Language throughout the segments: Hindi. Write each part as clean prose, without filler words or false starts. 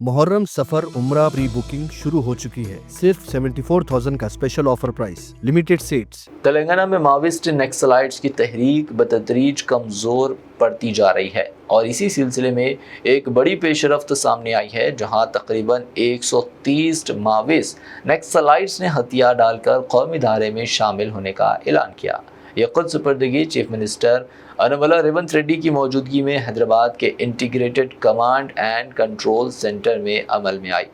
मुहर्रम सफर उम्रा प्री बुकिंग शुरू हो चुकी है। सिर्फ 74,000 का special offer price, limited seats. Telangana में माविस्ट नक्सलाइट्स की तहरीक बतदरीज कमज़ोर पड़ती जा रही है और इसी सिलसिले में एक बड़ी पेशरफ्त सामने आई है, जहां तकरीबन 130 माविस्ट नक्सलाइट्स ने हथियार डालकर कौमी धारे में शामिल होने का ऐलान किया। यह खुद सुपर्दगी चीफ मिनिस्टर अनवला रेवंत रेड्डी की मौजूदगी में हैदराबाद के integrated command and control centre में अमल में आई।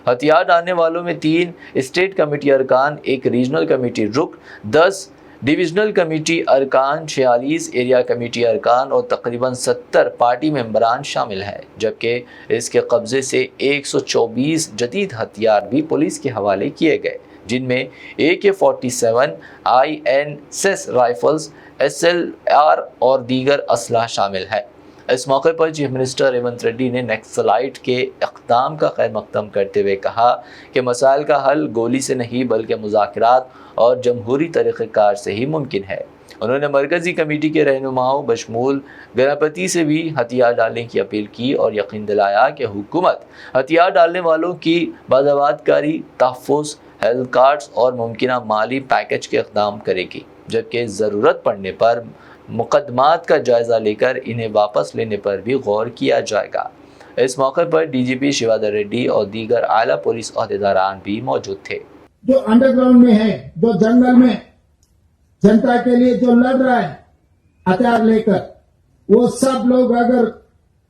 हथियार डालने वालों में 3 स्टेट कमेटी अरकान, 1 रीजनल कमेटी रुक, 10 डिविजनल कमेटी अरकान, 46 एरिया कमेटी अरकान और तकरीबन 70 पार्टी मेंबरान शामिल हैं, जबकि इसके कब्जे से 124 जदीद हथियार भी पुलिस के हवाले किए गए, जिनमें AK-47, INSS राइफल्स, SLR और दीगर असलाह शामिल है। इस मौके पर चीफ मिनिस्टर रेवंत रेड्डी ने नक्सलाइट के इक़दाम का खैर मकदम करते हुए कहा कि मसाइल का हल गोली से नहीं बल्कि मुज़ाकरात और जमहूरी तरीक़ेकार से ही मुमकिन है। उन्होंने मरकज़ी कमेटी के रहनुमाओं बशमूल गणपति से भी हथियार डालने की अपील की और यकीन दिलाया कि हुकूमत हथियार डालने वालों की बाज़ावतकारी, तहफ़्फ़ुज़, हेल्थ कार्ड्स और मुमकिना माली पैकेज के इक़दाम करेगी, जबकि ज़रूरत पड़ने पर मुकदमात का जायज़ा लेकर इन्हें वापस लेने पर भी गौर किया जाएगा। इस मौके पर DGP शिवाधर रेड्डी और दीगर आला पुलिस अहदेदारान भी मौजूद थे। जो अंडरग्राउंड में है, जो जंगल में जनता के लिए जो लड़ रहा है हथियार लेकर, वो सब लोग अगर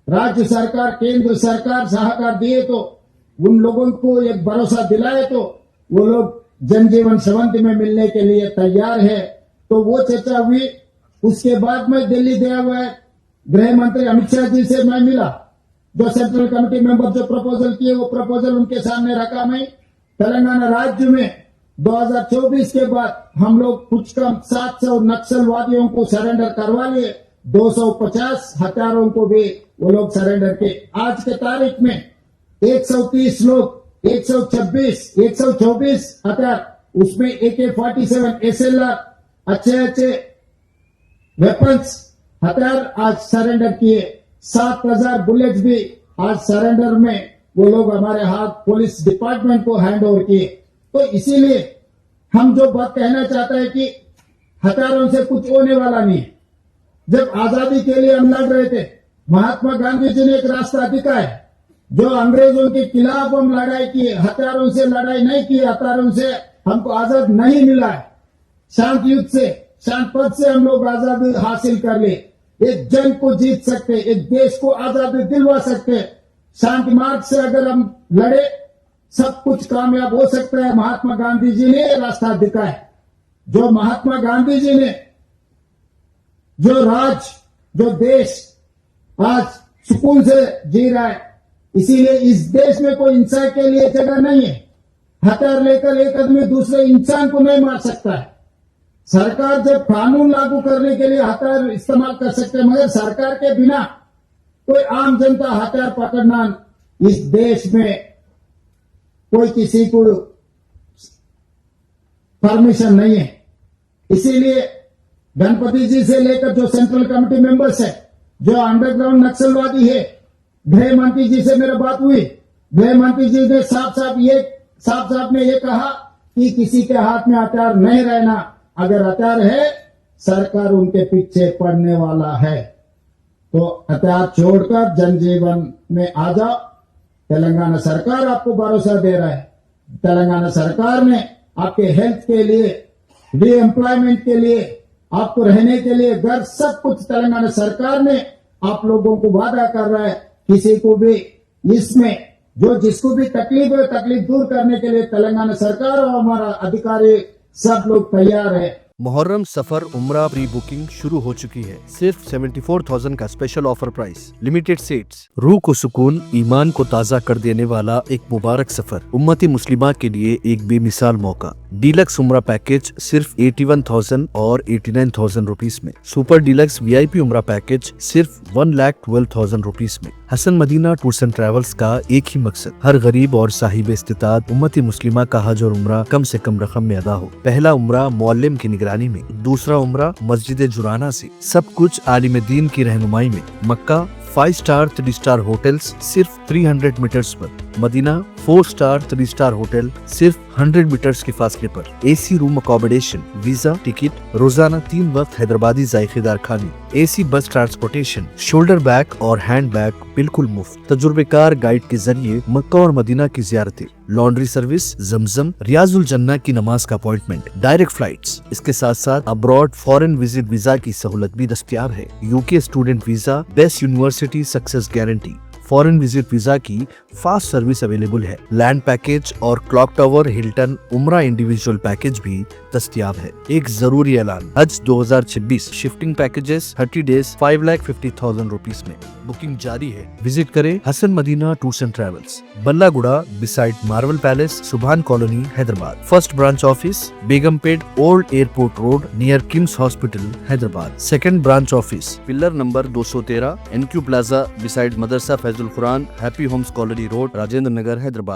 राज्य सरकार, केंद्र सरकार सहकार दिए तो, उन लोगों को एक भरोसा दिलाए तो वो लोग जनजीवन समृद्धि में मिलने के लिए तैयार है। तो वो चर्चा हुई। उसके बाद में दिल्ली गया हुआ है, गृह मंत्री अमित शाह जी से मैं मिला। जो सेंट्रल कमेटी मेंबर जो प्रपोजल किए, वो प्रपोजल उनके सामने रखा। मैं तेलंगाना राज्य में 2024 के बाद हम लोग कुछ कम 700 नक्सलवादियों को सरेंडर करवा लिए, 250 हथियारों को भी वो लोग सरेंडर किए। आज के तारीख में 130 लोग, 124 हथियार, उसमें AK-47, SLR, अच्छे वेपन्स हथियार आज सरेंडर किए। 7,000 बुलेट्स भी आज सरेंडर में वो लोग हमारे हाथ पुलिस डिपार्टमेंट को हैंड ओवर किए। तो इसीलिए हम जो बात कहना चाहते हैं कि हथियारों से कुछ होने वाला नहीं है। जब आजादी के लिए हम लड़ रहे थे, महात्मा गांधी जी ने एक रास्ता दिखाया। जो अंग्रेजों के खिलाफ हम लड़ाई की, हथियारों से लड़ाई नहीं की, हथियारों से हमको आजाद नहीं मिला है। शांत युद्ध से, शांत पद से हम लोग आजादी हासिल कर ले। एक जंग को जीत सकते, एक देश को आजादी दिलवा सकते। शांति मार्ग से अगर हम लड़े, सब कुछ कामयाब हो सकता है। महात्मा गांधी जी ने रास्ता दिखाया। जो महात्मा गांधी जी ने जो देश आज सुकून से जी रहा है, इसीलिए इस देश में कोई इंसान के लिए जगह नहीं है। हथियार लेकर एक आदमी दूसरे इंसान को नहीं मार सकता है। सरकार जब कानून लागू करने के लिए हथियार इस्तेमाल कर सकते हैं, मगर सरकार के बिना कोई आम जनता हथियार पकड़ना इस देश में कोई किसी को परमिशन नहीं है। इसीलिए गणपति जी से लेकर जो सेंट्रल कमेटी मेंबर्स है, जो अंडरग्राउंड नक्सलवादी है, गृह मंत्री जी से मेरी बात हुई। गृह मंत्री जी ने साफ ने ये कहा कि किसी के हाथ में हथियार नहीं रहना। अगर हथियार है, सरकार उनके पीछे पड़ने वाला है। तो हथियार छोड़कर जनजीवन में आ जाओ। तेलंगाना सरकार आपको भरोसा दे रहा है। तेलंगाना सरकार ने आपके हेल्थ के लिए, री एम्प्लॉयमेंट के लिए, आपको रहने के लिए घर, सब कुछ तेलंगाना सरकार ने आप लोगों को वादा कर रहा है। किसी को भी इसमें जिसको भी तकलीफ है, तकलीफ दूर करने के लिए तेलंगाना सरकार और हमारा अधिकारी सब लोग तैयार है। मुहर्रम सफर उम्रा प्री बुकिंग शुरू हो चुकी है। सिर्फ 74,000 का special offer price, limited seats. रूह को सुकून, ईमान को ताज़ा कर देने वाला एक मुबारक सफर, उम्मती मुस्लिमा के लिए एक बेमिसाल मौका। डीलक्स उम्रा पैकेज सिर्फ 81,000 और 89,000 रुपीस में। सुपर डीलक्स VIP उम्रा पैकेज सिर्फ 1,12,000 रुपीस में। Hasan Madina tours and travels का एक ही मकसद, हर गरीब और साहिब इस्तिताद उम्मती मुस्लिमा का हज और उम्रा कम से कम रकम में अदा हो। पहला उम्रा मुअल्लिम की निगरानी में, दूसरा उम्रा मस्जिद जुराना से, सब कुछ आलिम दीन की रहनुमाई में। मक्का 5 स्टार 3 स्टार होटल्स सिर्फ 300 मीटर्स पर। मदीना 4 स्टार 3 स्टार होटल सिर्फ 100 मीटर्स के फासले पर। AC room accommodation, visa, ticket, रोजाना 3 वक्त हैदराबादी जायकेदार खाने, AC bus transportation, shoulder bag और हैंड बैग बिल्कुल मुफ्त, तजुर्बेकार गाइड के जरिए मक्का और मदीना की जियारतें, लॉन्ड्री सर्विस, जमजम, रियाजुल जन्ना की नमाज का अपॉइंटमेंट, डायरेक्ट फ्लाइट्स। इसके साथ साथ अब्रॉड फॉरेन विजिट वीजा की सहूलत भी दस्तयाब है। UK student visa, best university success guarantee, foreign visit visa की फास्ट सर्विस अवेलेबल है। लैंड पैकेज और क्लॉक टावर, हिल्टन, उम्रा इंडिविजुअल पैकेज भी दस्तयाब है। एक जरूरी ऐलान, हज 2026 शिफ्टिंग पैकेजेस 30 डेज 5,50,000 रुपीस में बुकिंग जारी है। विजिट करें Hasan Madina tours and travels, Ballaguda beside Marvel palace, Subhan colony, Hyderabad. First branch office Begumpet old airport road near KIMS hospital, Hyderabad. Second branch office pillar number 213 NQ plaza beside Madrasa Faizul Quran, happy homes colony road, Rajendra Nagar, Hyderabad.